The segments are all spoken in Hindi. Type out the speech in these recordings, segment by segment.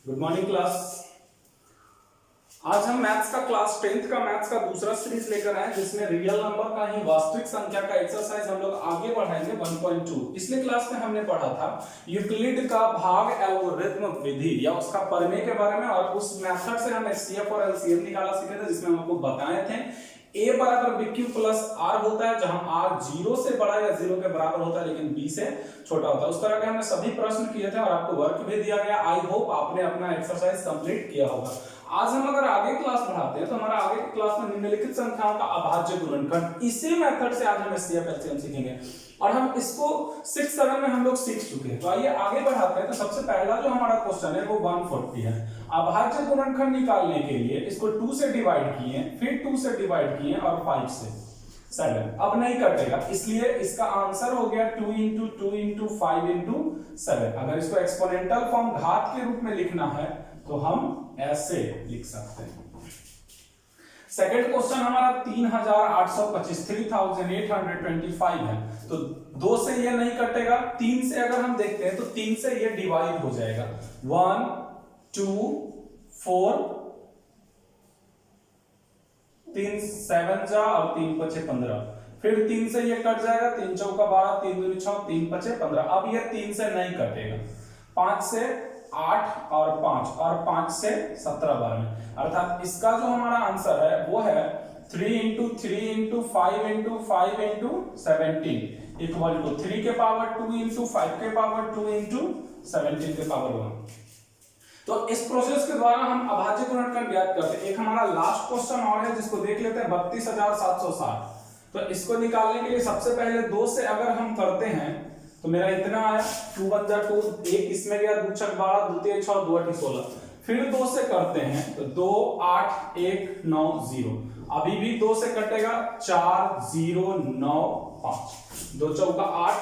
Good morning class. आज हम मैथ्स का क्लास 10th का मैथ्स का दूसरा सीरीज लेकर आए जिसमें रियल नंबर का ही वास्तविक संख्या का एक्सरसाइज हम लोग आगे बढ़ाएंगे 1.2। पिछले क्लास में हमने पढ़ा था यूक्लिड का भाग एल्गोरिथम विधि या उसका प्रमेय के बारे में, और उस मेथड से हम एचसीएफ और एलसीएम निकाला सीखे थे, जिसमें हम आपको बताए थे a बराबर bq प्लस r होता है, जहां r 0 से बड़ा या 0 के बराबर होता है लेकिन b से छोटा होता है। उस तरह के हमने सभी प्रश्न किए थे और आपको वर्क भी दिया गया। आई होप आपने अपना एक्सरसाइज कंप्लीट किया होगा। आज हम अगर आगे क्लास बढ़ाते हैं तो हमारा आगे की क्लास में निम्नलिखित संख्याओं का अभाज्य गुणनखंड, इसी मेथड से आज हम एचसीएफ एलसीएम सीखेंगे और हम इसको 6-7 में हम लोग सीख चुके हैं। तो आइए आगे बढ़ाते हैं। तो सबसे पहला जो हमारा क्वेश्चन है वो 140 है। अभाज्य गुणनखंड निकालने के लिए इसको 2 से डिवाइड किए, फिर 2 से डिवाइड किए और 5 से 7। अब नहीं कटेगा, इसलिए इसका आंसर हो गया 2 into 2 into 5 into 7। अगर इसको एक्सपोनेंशियल फॉर्म घात के रूप में लिखना है तो हम ऐसे लिख सकते हैं। सेकंड क्वेश्चन हमारा 3825 3825 है। तो 2 से ये नहीं कटेगा, 3 से अगर हम देखते हैं तो 3 से ये डिवाइड हो जाएगा। 1 2 4 3 7 जा और 3 5 15। फिर 3 से ये कट जाएगा, 3 चौका 12 3 दूनी 6 3 5 15। अब ये 3 से नहीं कटेगा। 5 से 8 और 5 और 5 से 17 बार में, अर्थात इसका जो हमारा आंसर है वो है 3 into 3 into 5 into 5 into 17 equal to 3 के पावर 2 into 5 के पावर 2 into 17 के पावर 1। तो इस प्रोसेस के द्वारा हम अभाज्य गुणनखंड ज्ञात करते हैं। एक हमारा लास्ट क्वेश्चन और है जिसको देख लेते हैं 32760। तो इसको निकालने के लिए सबसे पहले 2 से अगर हम करते हैं तो मेरा इतना आया 2 1 जा 2, एक इसमें गया 2 6 12 2 3 6 2 8 16। फिर 2 से करते हैं तो 2 8 1 9 0। अभी भी 2 से कटेगा 4 0 9 5। 2 चौका 8,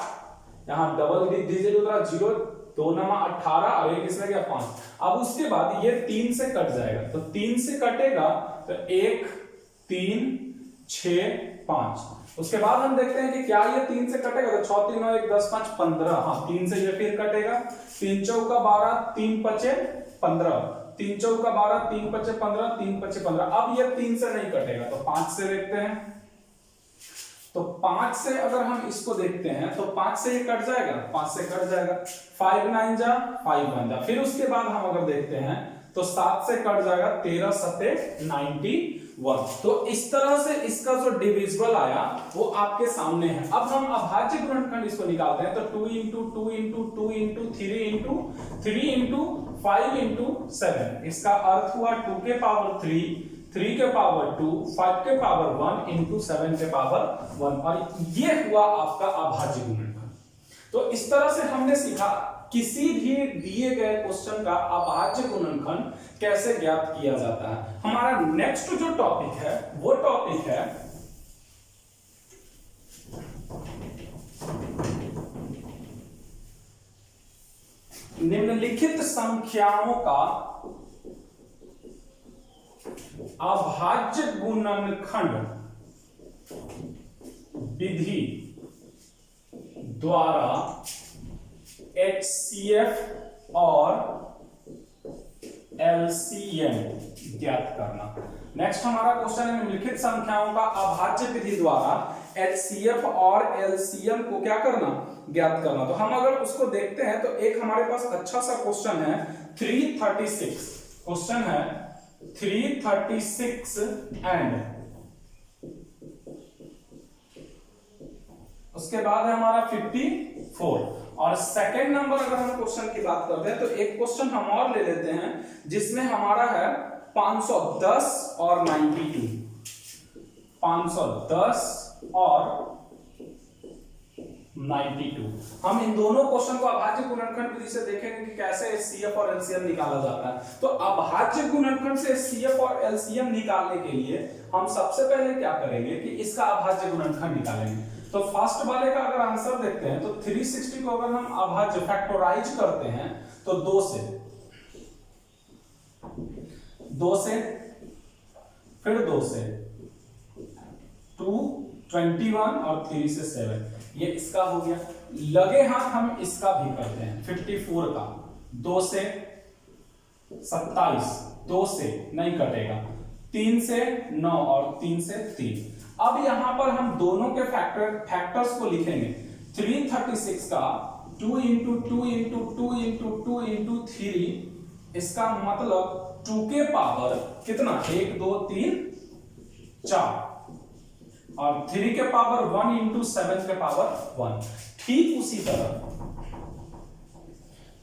यहां डबल डिजिट उतरा 0, 2 9 18 और एक इसमें गया 5। अब उसके बाद ये 3 से कट जाएगा, तो 3 से कटेगा तो 1 3 6 5। उसके बाद हम देखते हैं कि क्या ये 3 से कटेगा, तो 6 3 9 1 10 5 15। हाँ, 3 से ये फिर कटेगा। 3 चौका 12 3 5 15। 3 चौका 12 3 5 15 3 5 15। अब ये 3 से नहीं कटेगा तो 5 से देखते हैं। तो 5 से अगर हम इसको देखते हैं तो 5 से ये कट जाएगा, 5 से कट जाएगा। 5 9 जा 5 1 जा। फिर उसके बाद हम अगर देखते हैं तो 7 से कट जाएगा, 13 7 91। तो इस तरह से इसका जो डिविजिबल आया वो आपके सामने है। अब हम अभाज्य गुणनखंड इसको निकालते हैं तो 2 into 2 into 2 into 3 into 3 into 5 into 7। इसका अर्थ हुआ 2 के पावर 3 3 के पावर 2 5 के पावर 1 into 7 के पावर 1, और ये हुआ आपका अभाज्य गुणनखंड। तो इस तरह से हमने सीखा किसी भी दिए गए क्वेश्चन का अभाज्य गुणनखंड कैसे ज्ञात किया जाता है। हमारा नेक्स्ट जो टॉपिक है वो टॉपिक है निम्नलिखित संख्याओं का अभाज्य गुणनखंड विधि द्वारा HCF और LCM ज्ञात करना। नेक्स्ट हमारा क्वेश्चन है निम्नलिखित संख्याओं का अभाज्य विधि द्वारा HCF और LCM को क्या करना, ज्ञात करना। तो हम अगर उसको देखते हैं तो एक हमारे पास अच्छा सा क्वेश्चन है 336। क्वेश्चन है 336 एंड उसके बाद है हमारा 54। और सेकंड नंबर अगर हम क्वेश्चन की बात करते हैं तो एक क्वेश्चन हम और ले लेते हैं जिसमें हमारा है 510 और 92। 510 और 92। हम इन दोनों क्वेश्चन को अभाज्य गुणनखंड विधि से देखेंगे कि कैसे HCF और LCM निकाला जाता है। तो अभाज्य गुणनखंड से HCF और LCM निकालने के लिए हम सबसे पहले क्या करेंगे कि इसका अभाज्य गुणनखंड निकालेंगे। तो फर्स्ट वाले का अगर आंसर देखते हैं तो 360 को अगर हम अभाज्य फैक्टराइज करते हैं तो 2 से फिर 2 से 2 21 और 3 से 7, ये इसका हो गया। लगे हाथ हम इसका भी करते हैं 54 का, 2 से 27, 2 से नहीं कटेगा, 3 से 9 और 3 से 3। अब यहां पर हम दोनों के फैक्टर्स को लिखेंगे। 336 का 2 इंटू 2 इंटू 2 इंटू 2 इंटू 3, इसका मतलब 2 के पावर कितना, 1 2 3 4, और 3 के पावर 1 इंटू 7 के पावर 1। ठीक उसी तरह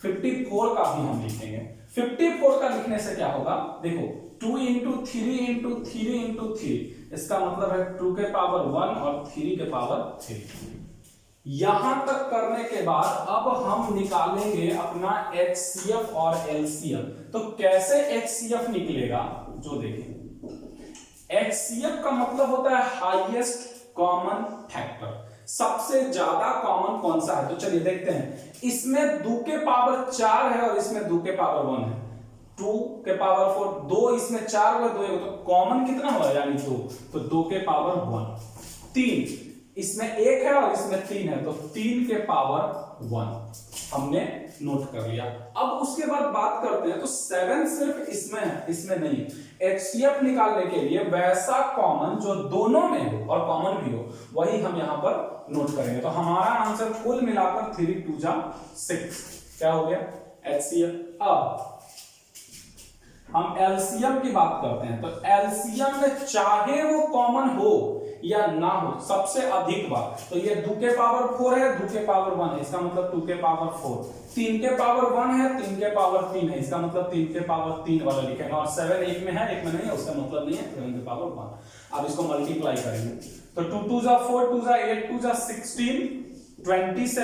54 का भी हम लिखेंगे। 54 का लिखने से क्या होगा, देखो 2 इंटू 3 इंटू 3 इंटू 3, इसका मतलब है 2 के पावर 1 और 3 के पावर 3। यहां तक करने के बाद अब हम निकालेंगे अपना HCF और LCM। तो कैसे HCF निकलेगा, जो देखें। HCF का मतलब होता है हाईएस्ट कॉमन फैक्टर, सबसे ज्यादा कॉमन कौन सा है। तो चलिए देखते हैं, इसमें 2 के पावर 4 है और इसमें 2 के पावर 1 है। 2 के पावर 4, 2 इसमें 4 हुआ, 2 तो कॉमन कितना हुआ, यानी 2, तो 2 के पावर 1। 3 इसमें 1 है और इसमें 3 है, तो 3 के पावर 1 हमने नोट कर लिया। अब उसके बाद बात करते हैं, तो 7 सिर्फ इसमें है, इसमें नहीं है। HCF निकालने के लिए वैसा कॉमन जो दोनों में हो और कॉमन भी हो, वही हम यहां पर नोट करेंगे। तो हमारा आंसर कुल मिलाकर 3 2 जा 6 क्या हो गया, HCF। अब हम LCM की बात करते हैं। तो LCM में चाहे वो कॉमन हो या ना हो, सबसे अधिक बार, तो ये 2 के पावर 4 है, 2 के पावर 1 है, इसका मतलब 2 के पावर 4। 3 के पावर 1 है, 3 के पावर 3 है, इसका मतलब 3 के पावर 3 वाला लिखेंगे। और 7 एक में है, एक में नहीं है, उसका मतलब नहीं है 7 के पावर 1। अब इसको मल्टीप्लाई करेंगे, तो 2 2 जा 4, 2 जा 8, 2 जा 16, 27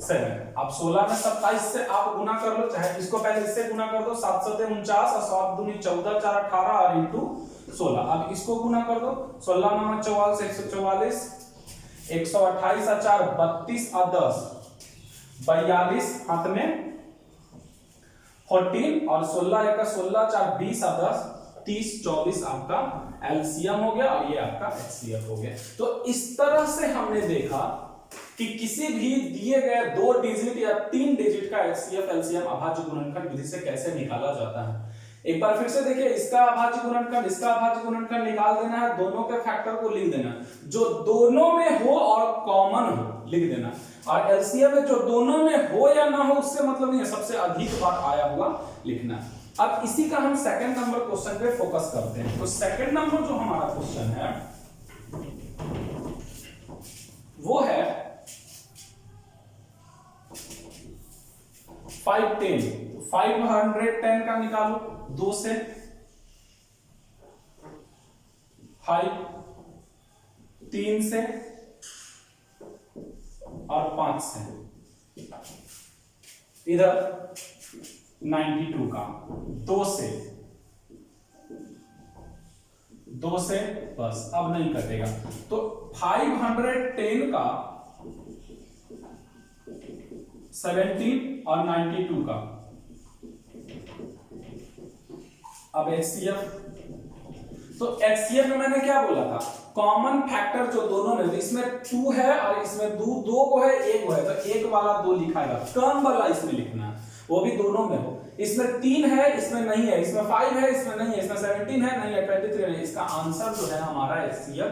7। अब 16 में 27 से आप गुना कर लो, चाहे इसको पहले इससे गुना कर दो, 7 7 49 और 7 दूनी 14, 4 18 और इंटू 16। अब इसको गुना कर दो, 16 9 44 144, 128 और 4 32 और 10 42, हाथ में 14 और 16 1 16 4 20 और 10 30 24 आपका LCM हो गया और ये आपका HCF हो गया। तो इस तरह से हमने देखा कि किसी भी दिए गए 2 डिजिट या 3 डिजिट का HCF LCM अभाज्य गुणनखंड विधि से कैसे निकाला जाता है। एक बार फिर से देखिए, इसका अभाज्य गुणनखंड, इसका अभाज्य गुणनखंड निकाल देना है, दोनों के फैक्टर को लिख देना, जो दोनों में हो और कॉमन हो लिख देना। और LCM में जो दोनों में हो या ना हो उससे मतलब नहीं है, सबसे अधिक बार आया हुआ लिखना। अब इसी का हम सेकंड नंबर क्वेश्चन पे फोकस करते हैं। तो सेकंड नंबर जो हमारा क्वेश्चन है वो है 510। 510 का निकालो, 2 से 5, 3 से और 5 से, इधर 92 का 2 से बस, अब नहीं कटेगा। तो 510 का 17 और 92 का, अब HCF। तो HCF में मैंने क्या बोला था, कॉमन फैक्टर जो दोनों में, इसमें 2 है और इसमें 2 को है, 1 को है, तो 1 वाला 2 लिखाएगा, कम वाला इसमें लिखना है, वो भी दोनों में हो। इसमें 3 है, इसमें नहीं है, इसमें 5 है, इसमें नहीं है, इसमें 17 है, नहीं है, 23 है। इसका आंसर जो है हमारा HCF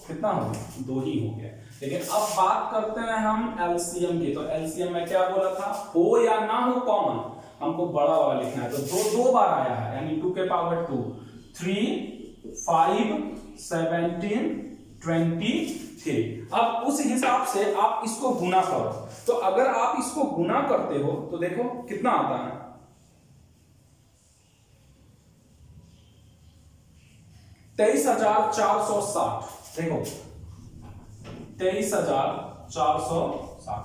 कितना हो गया, 2 ही हो गया। लेकिन अब बात करते हैं हम LCM की। तो LCM में क्या बोला था, हो या ना हो कॉमन, हमको बड़ा वाला लिखना है। तो 2 बार आया है, यानी 2 के पावर 2, 3 5 17 23। अब उस हिसाब से आप इसको गुना करो। तो अगर आप इसको गुना करते हो तो देखो कितना आता है, 23,460। देखो 23,460,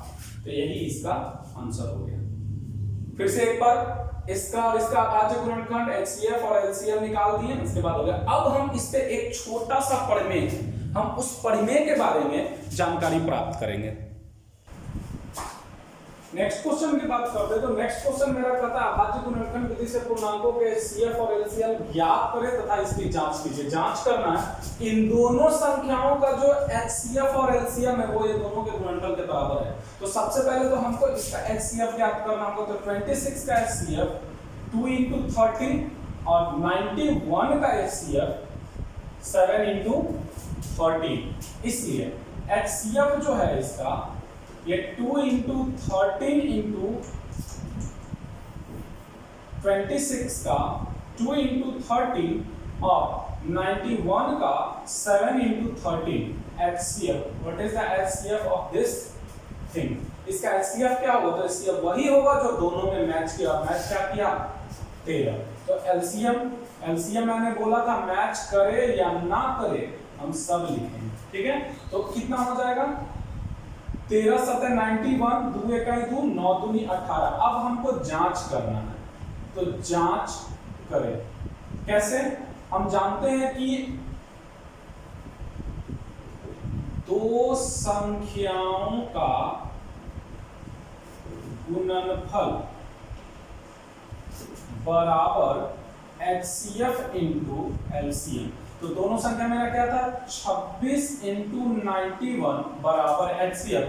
तो यही इसका आंसर हो गया। फिर से एक बार इसका और इसका अभाज्य गुणनखंड HCF और LCM निकाल दिए, इसके बाद हो गया। अब हम इस पे एक छोटा सा प्रमेय, हम उस प्रमेय के बारे में जानकारी प्राप्त करेंगे। नेक्स्ट क्वेश्चन की बात करते हैं। तो नेक्स्ट क्वेश्चन मेरा कहता है अभाज्य गुणनखंड विधि से पूर्णांकों के HCF और LCM ज्ञात करें तथा इसकी जांच कीजिए। जांच करना है इन दोनों संख्याओं का जो HCF और LCM है वो ये दोनों के गुणनफल के बराबर है। तो सबसे पहले तो हमको इसका HCF ज्ञात करना होगा। तो 26 का HCF 2 इंटू 30 और 91 का HCF 7 इंटू 30, इसलिए HCF जो है इसका ये 2 इंटू 13 इंटू 26 का 2 इंटू 30 और 91 का 7 into 13 HCF. What is the HCF of this thing? इसका HCF क्या होगा? तो HCF वही होगा जो दोनों में मैच किया। मैच क्या किया? 13। तो LCM मैंने बोला था मैच करे या ना करे हम सब लिखेंगे, ठीक है। तो कितना हो जाएगा? 13 7 91, 2 1 2, 9 2 18। अब हमको जांच करना है, तो जांच करें कैसे? हम जानते हैं कि दो संख्याओं का गुणनफल बराबर HCF इंटू LCM। तो दोनों संख्या मेरा क्या था? 26 इंटू 91 बराबर HCF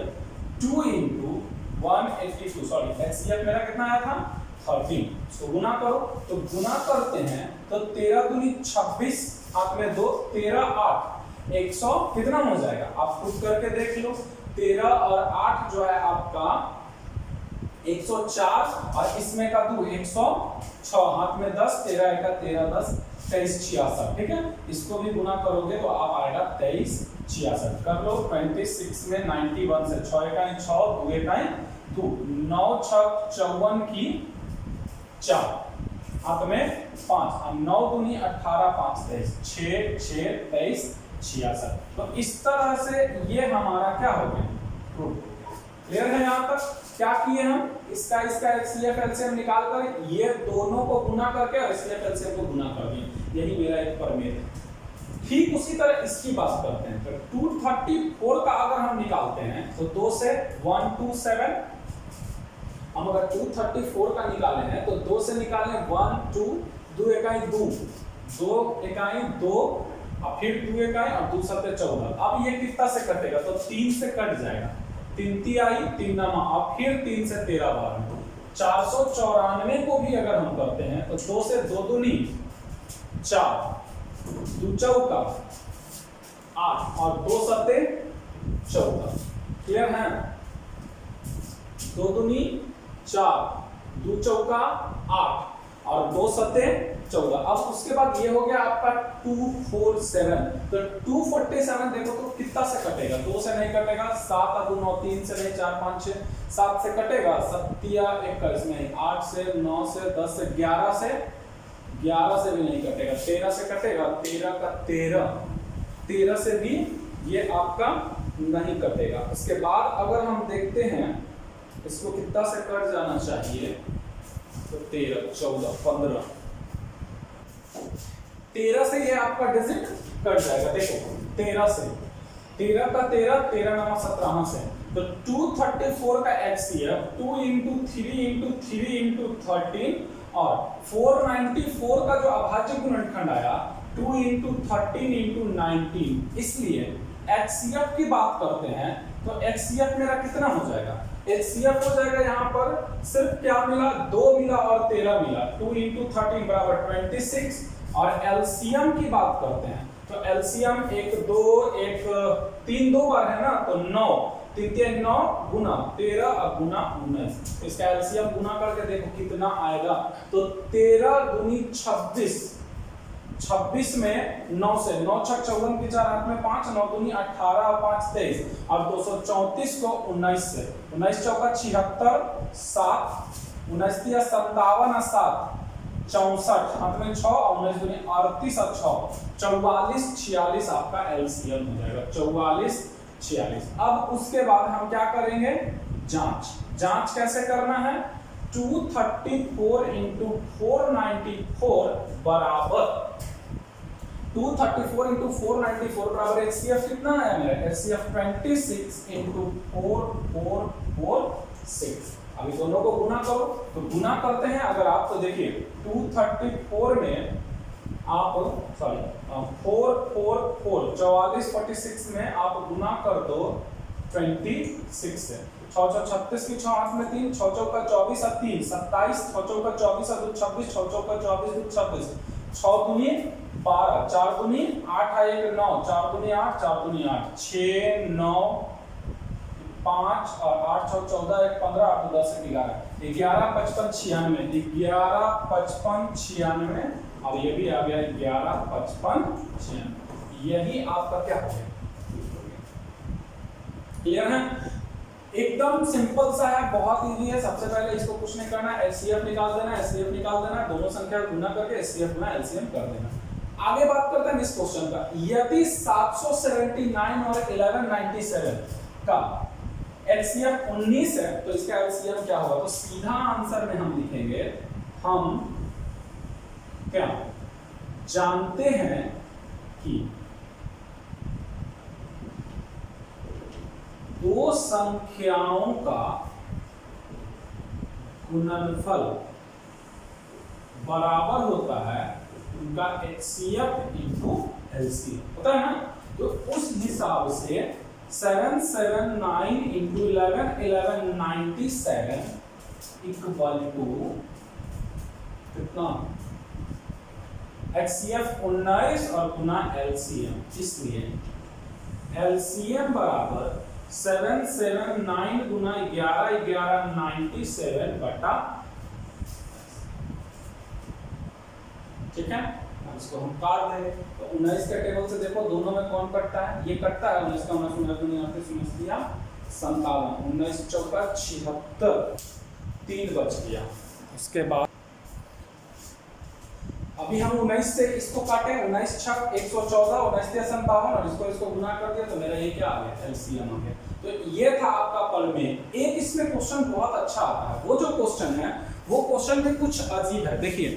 2 इंटू 182। सॉरी, HCF मेरा कितना आया था? 13। इसको गुना करो, तो गुना करते हैं तो 13 दूनी 26, हाथ में 2, 13 8 100 कितना हो जाएगा? आप खुद करके देख लो। 13 और 8 जो है आपका 104 और इसमें का 2 106, हाथ में 10, 13 1 13 10 23 66, ठीक है। इसको भी गुना करोगे तो आप आएगा 23 66। कर लो 26 में 91 से 6 1 6 2 1 2 9 6 54 की 4, हाथ में 5 और 9 दूनी 18 5 23 6 6 23 66। तो इस तरह से ये हमारा क्या हो गया? प्रूफ। क्लियर है? यहाँ तक क्या किए हम? इसका HCF LCM निकाल कर ये दोनों को गुना करके और HCF LCM को गुना कर दिए। यही मेरा एक प्रमेय है। ठीक उसी तरह इसकी बात करते हैं। तो 234 का अगर हम निकालते हैं तो 2 से 127, हम अगर 234 का निकाले हैं तो 2 से निकालें 1 2 2 इकाई 2 2 इकाई 2 और फिर 2 इकाई और 2 7 14। अब ये कितना से कटेगा? तो 3 से कट जाएगा। 3 3 आई 3 नमा, अब फिर 3 से 13 12 494 को भी अगर हम करते हैं तो 2 से 2 दूनी 4 2 चौका 8 और 2 सत्ते 14। क्लियर है? 2 दूनी 4 2 चौका 8 और 2 सत्ते 14। अब उसके बाद ये हो गया आपका 247। तो 247 देखो तो कितना से कटेगा? 2 से नहीं कटेगा, 7 2 9 3 से नहीं, 4 5 6 7 से कटेगा, 7 21 नहीं, 8 से 9 से 10 से 11 से भी नहीं कटेगा, 13 से कटेगा, 13 का 13 से भी ये आपका नहीं कटेगा। इसके बाद अगर हम देखते हैं इसको कितना से कट जाना चाहिए, तो 13 14 15 13 से ये आपका डिजिट कट जाएगा। देखो 13 से 13 का 13 नमा 17 से, तो 234 का HCF 2 इंटू 3 इंटू 3 इंटू 13 और 494 का जो अभाज्य गुणनखंड आया 2 इंटू 13 इंटू 19। इसलिए HCF की बात करते हैं तो HCF मेरा कितना हो जाएगा? HCF हो जाएगा यहाँ पर सिर्फ क्या मिला? 2 मिला और 13 मिला। 2 इंटू 13 बराबर 26। और LCM की बात करते हैं तो LCM 1 2 1 3 2 बार है ना, तो 9 3 3 9 गुना 13 और गुना 19। इसका LCM गुना करके देखो कितना आएगा, तो 13 दूनी 26, 26 में 9 से 9 6 54 की 4 हाथ में 5 9 दूनी 18 और 5 23 और 234 को 19 से 19 चौका 76 7 19 तिया 57 और 7 64 हाथ में 6 और 19 दूनी 38 और 6 44 46 आपका LCM हो जाएगा। 44 46। अब उसके बाद हम क्या करेंगे? जांच कैसे करना है? 234 इंटू 494 बराबर 234 इंटू 494 बराबर HCF कितना है मेरा? HCF 26 into 4446। अभी दोनों को गुना करो, तो गुना करते हैं अगर आप तो देखिए 234 में आप 444 44 46 में आप गुना कर दो 26 से, 6 6 36 की 6 हाथ में 3, 6 चौका 24 और 3 27, 6 चौका 24 और 2 26, 6 चौका 24 2 26, 6 दूनी 12, 4 दूनी 8 और 1 9, 4 दूनी 8, 4 दूनी 8, 6 9 5 और 8 6 14 1 15 8 10 11, 11 55 96, 11 55 96 और ये भी आ गया 11 55 96। यही आपका क्या हो गया? क्लियर है? एकदम सिंपल सा है, बहुत इजी है। सबसे पहले इसको कुछ नहीं करना, एचसीएफ निकाल देना, एचसीएफ निकाल देना, दोनों संख्या गुना करके एचसीएफ गुना एलसीएम कर देना। आगे बात करते हैं इस क्वेश्चन का। यदि 779 और 1197 का एचसीएफ 19 है तो इसका एलसीएम क्या होगा? तो सीधा आंसर में हम लिखेंगे, हम क्या जानते हैं कि दो संख्याओं का गुणनफल बराबर होता है उनका एचसीएफ इंटू एलसीएम, होता है ना? तो उस हिसाब से 779 इंटू 11 1197 इक्वल टू कितना? एचसीएफ 19 और गुना एलसीएम, इसलिए एलसीएम बराबर 779 गुना 11 1197 बटा, ठीक है? इसको हम काट देंगे तो 19 के टेबल से देखो दोनों में कौन कटता है? ये कटता है। 19 का 19 दिया 57, 19 चौका 76, 3 बच गया। उसके बाद अभी हम 19 से इसको काटे, 19 छक 114, 19 से 57 और इसको गुना कर दिया तो मेरा ये क्या आ गया? एलसीएम आ गया। तो ये था आपका पल में। एक इसमें क्वेश्चन बहुत अच्छा आता है, वो जो क्वेश्चन है वो क्वेश्चन भी कुछ अजीब है। देखिए,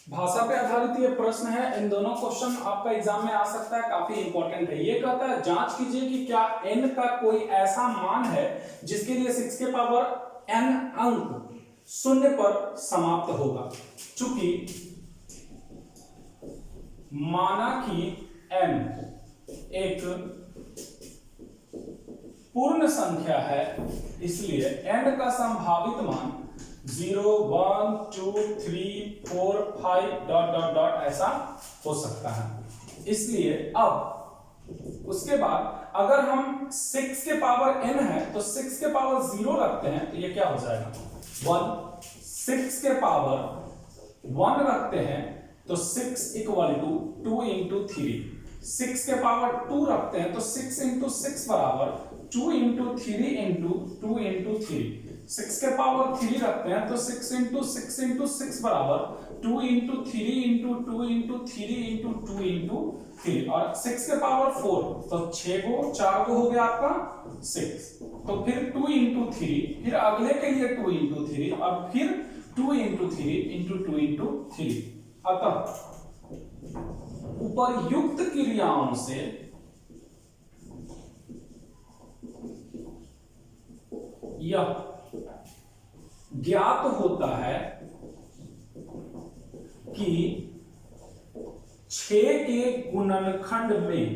भाषा पे आधारित ये प्रश्न है। इन दोनों क्वेश्चन आपका एग्जाम में आ सकता है, काफी इंपॉर्टेंट है। ये कहता है जांच कीजिए कि क्या n का कोई ऐसा मान है जिसके लिए 6 के पावर n अंक शून्य पर समाप्त होगा। चूंकि माना कि n एक पूर्ण संख्या है, इसलिए n का संभावित मान 0 1 2 3 4 5 डॉट डॉट डॉट ऐसा हो सकता है। इसलिए अब उसके बाद अगर हम 6 के पावर n है तो 6 के पावर 0 रखते हैं तो ये क्या हो जाएगा? 1। 6 के पावर 1 रखते हैं तो 6 इक्वल टू 2 इंटू 3। 6 के पावर 2 रखते हैं तो 6 इंटू 6 बराबर 2 इंटू 3 इंटू 2 इंटू 3। 6 के पावर 3 रखते हैं तो 6 इंटू 6 इंटू 6 बराबर 2 into 3 into 2 into 3 into 2 into 3 और 6 के पावर 4 तो 6 को 4 को हो गया आपका 6। तो फिर 2 इंटू 3, फिर अगले के लिए 2 इंटू 3 और फिर 2 इंटू 3 इंटू 2 इंटू 3। अतः उपर्युक्त क्रियाओं से यह ज्ञात होता है कि 6 के गुणनखंड में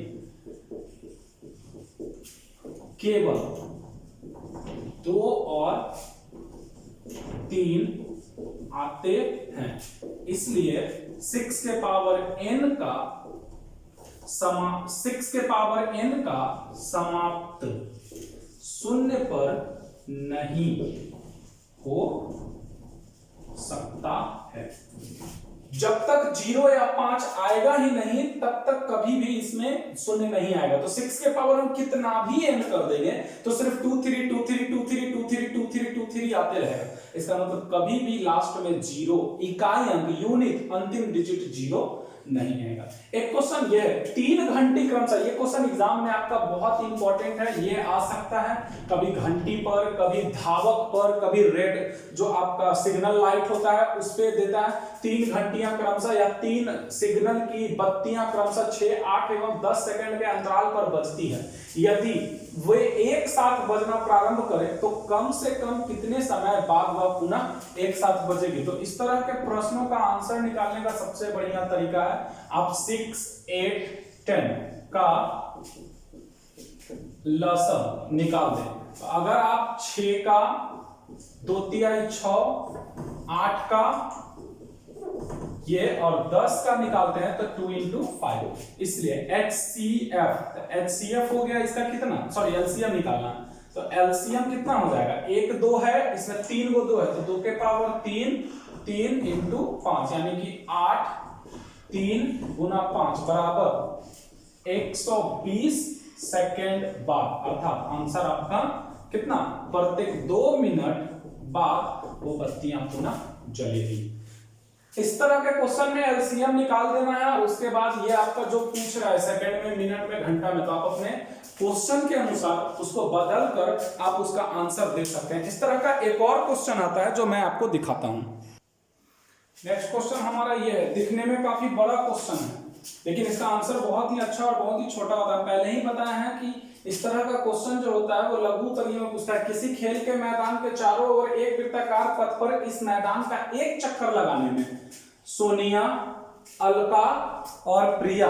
केवल 2 और 3 आते हैं। इसलिए 6 के पावर n का 6 के पावर n का समाप्त शून्य पर नहीं हो सकता है। जब तक 0 या 5 आएगा ही नहीं तब तक कभी भी इसमें शून्य नहीं आएगा। तो 6 के पावर हम कितना भी n कर देंगे तो सिर्फ 2 3 2 3 2 3 2 3 2 3 2 3 आते रहेगा। इसका मतलब कभी भी लास्ट में 0 इकाई अंक यूनिट अंतिम डिजिट 0 नहीं आएगा। एक क्वेश्चन ये है 3 घंटी क्रम से, ये क्वेश्चन एग्जाम में आपका बहुत इंपॉर्टेंट है। ये आ सकता है कभी घंटी पर, कभी धावक पर, कभी रेड जो आपका सिग्नल लाइट होता है उस पे देता है। 3 घंटियां क्रमशः या 3 सिग्नल की बत्तियां क्रमशः 6 8 एवं 10 सेकंड के अंतराल पर बजती है। यदि वे एक साथ बजना प्रारंभ करें तो कम से कम कितने समय बाद वह पुनः एक साथ बजेगी। तो इस तरह के प्रश्नों का आंसर निकालने का सबसे बढ़िया तरीका है आप 6 8 10 का लसम निकाल दें। तो अगर आप 6 का 2 तिहाई 6, 8 का ये और 10 का निकालते हैं तो 2 into 5, इसलिए HCF हो गया इसका कितना, सॉरी एलसीएम निकालना है, तो एलसीएम कितना हो जाएगा, 1 2 है इसमें 3 को 2 है तो 2 के पावर 3 into 5 यानी कि 8 3 गुना 5 बराबर 120 सेकेंड बाद, अर्थात आंसर आपका कितना, प्रत्येक 2 मिनट बाद वो बत्तियां पुनः जलेगी। इस तरह के क्वेश्चन में एलसीएम निकाल देना है और उसके बाद ये आपका जो पूछ रहा है सेकंड में, मिनट में, घंटा में, तो आप अपने क्वेश्चन के अनुसार उसको बदल कर आप उसका आंसर दे सकते हैं। इस तरह का एक और क्वेश्चन आता है जो मैं आपको दिखाता हूं। नेक्स्ट क्वेश्चन हमारा ये है, दिखने में काफी बड़ा क्वेश्चन है लेकिन इसका आंसर बहुत ही अच्छा और बहुत ही छोटा होता है। पहले ही बताया है कि इस तरह का क्वेश्चन जो होता है वो लघु तरीके में पूछता है। किसी खेल के मैदान के चारों ओर एक वृत्ताकार पथ पर इस मैदान का एक चक्कर लगाने में सोनिया, अलका और प्रिया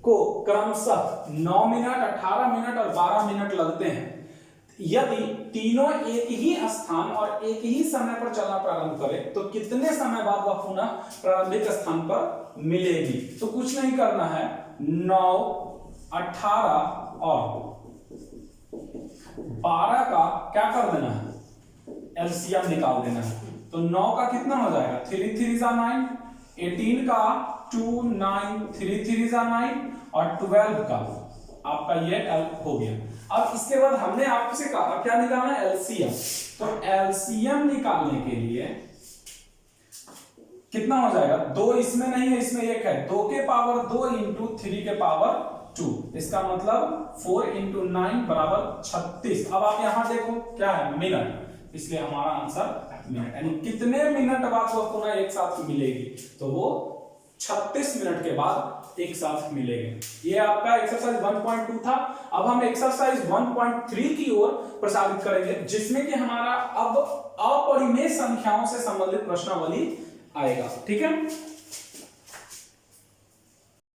को क्रमशः 9 मिनट, 18 मिनट और 12 मिनट लगते हैं। यदि तीनों एक ही स्थान और एक ही समय पर चलना प्रारंभ करें तो कितने समय बाद वह पुनः प्रारंभिक स्थान पर मिलेगी। तो कुछ नहीं करना है, 9, 18 और 12 का क्या कर देना है, एलसीएम निकाल देना है। तो 9 का कितना हो जाएगा, 3 3 जा 9, 18 का 2 9, 3 3 जा 9 और 12 का आपका ये हो गया। अब इसके बाद हमने आपसे कहा क्या निकालना है, एलसीएम। तो एलसीएम निकालने के लिए कितना हो जाएगा, 2 इसमें नहीं है, इसमें 1 है, 2 के पावर 2 इंटू 3 के पावर 2, इसका मतलब 4 इंटू 9 बराबर 36। अब आप यहां देखो क्या है, मिनट, इसलिए हमारा आंसर मिनट, यानी कितने मिनट बाद वो पुनः एक साथ मिलेगी, तो वो 36 मिनट के बाद एक साथ मिलेंगे। ये आपका एक्सरसाइज 1.2 था। अब हम एक्सरसाइज 1.3 की ओर प्रसारित करेंगे जिसमें कि हमारा अब अपरिमेय संख्याओं से संबंधित प्रश्नावली आएगा। ठीक है।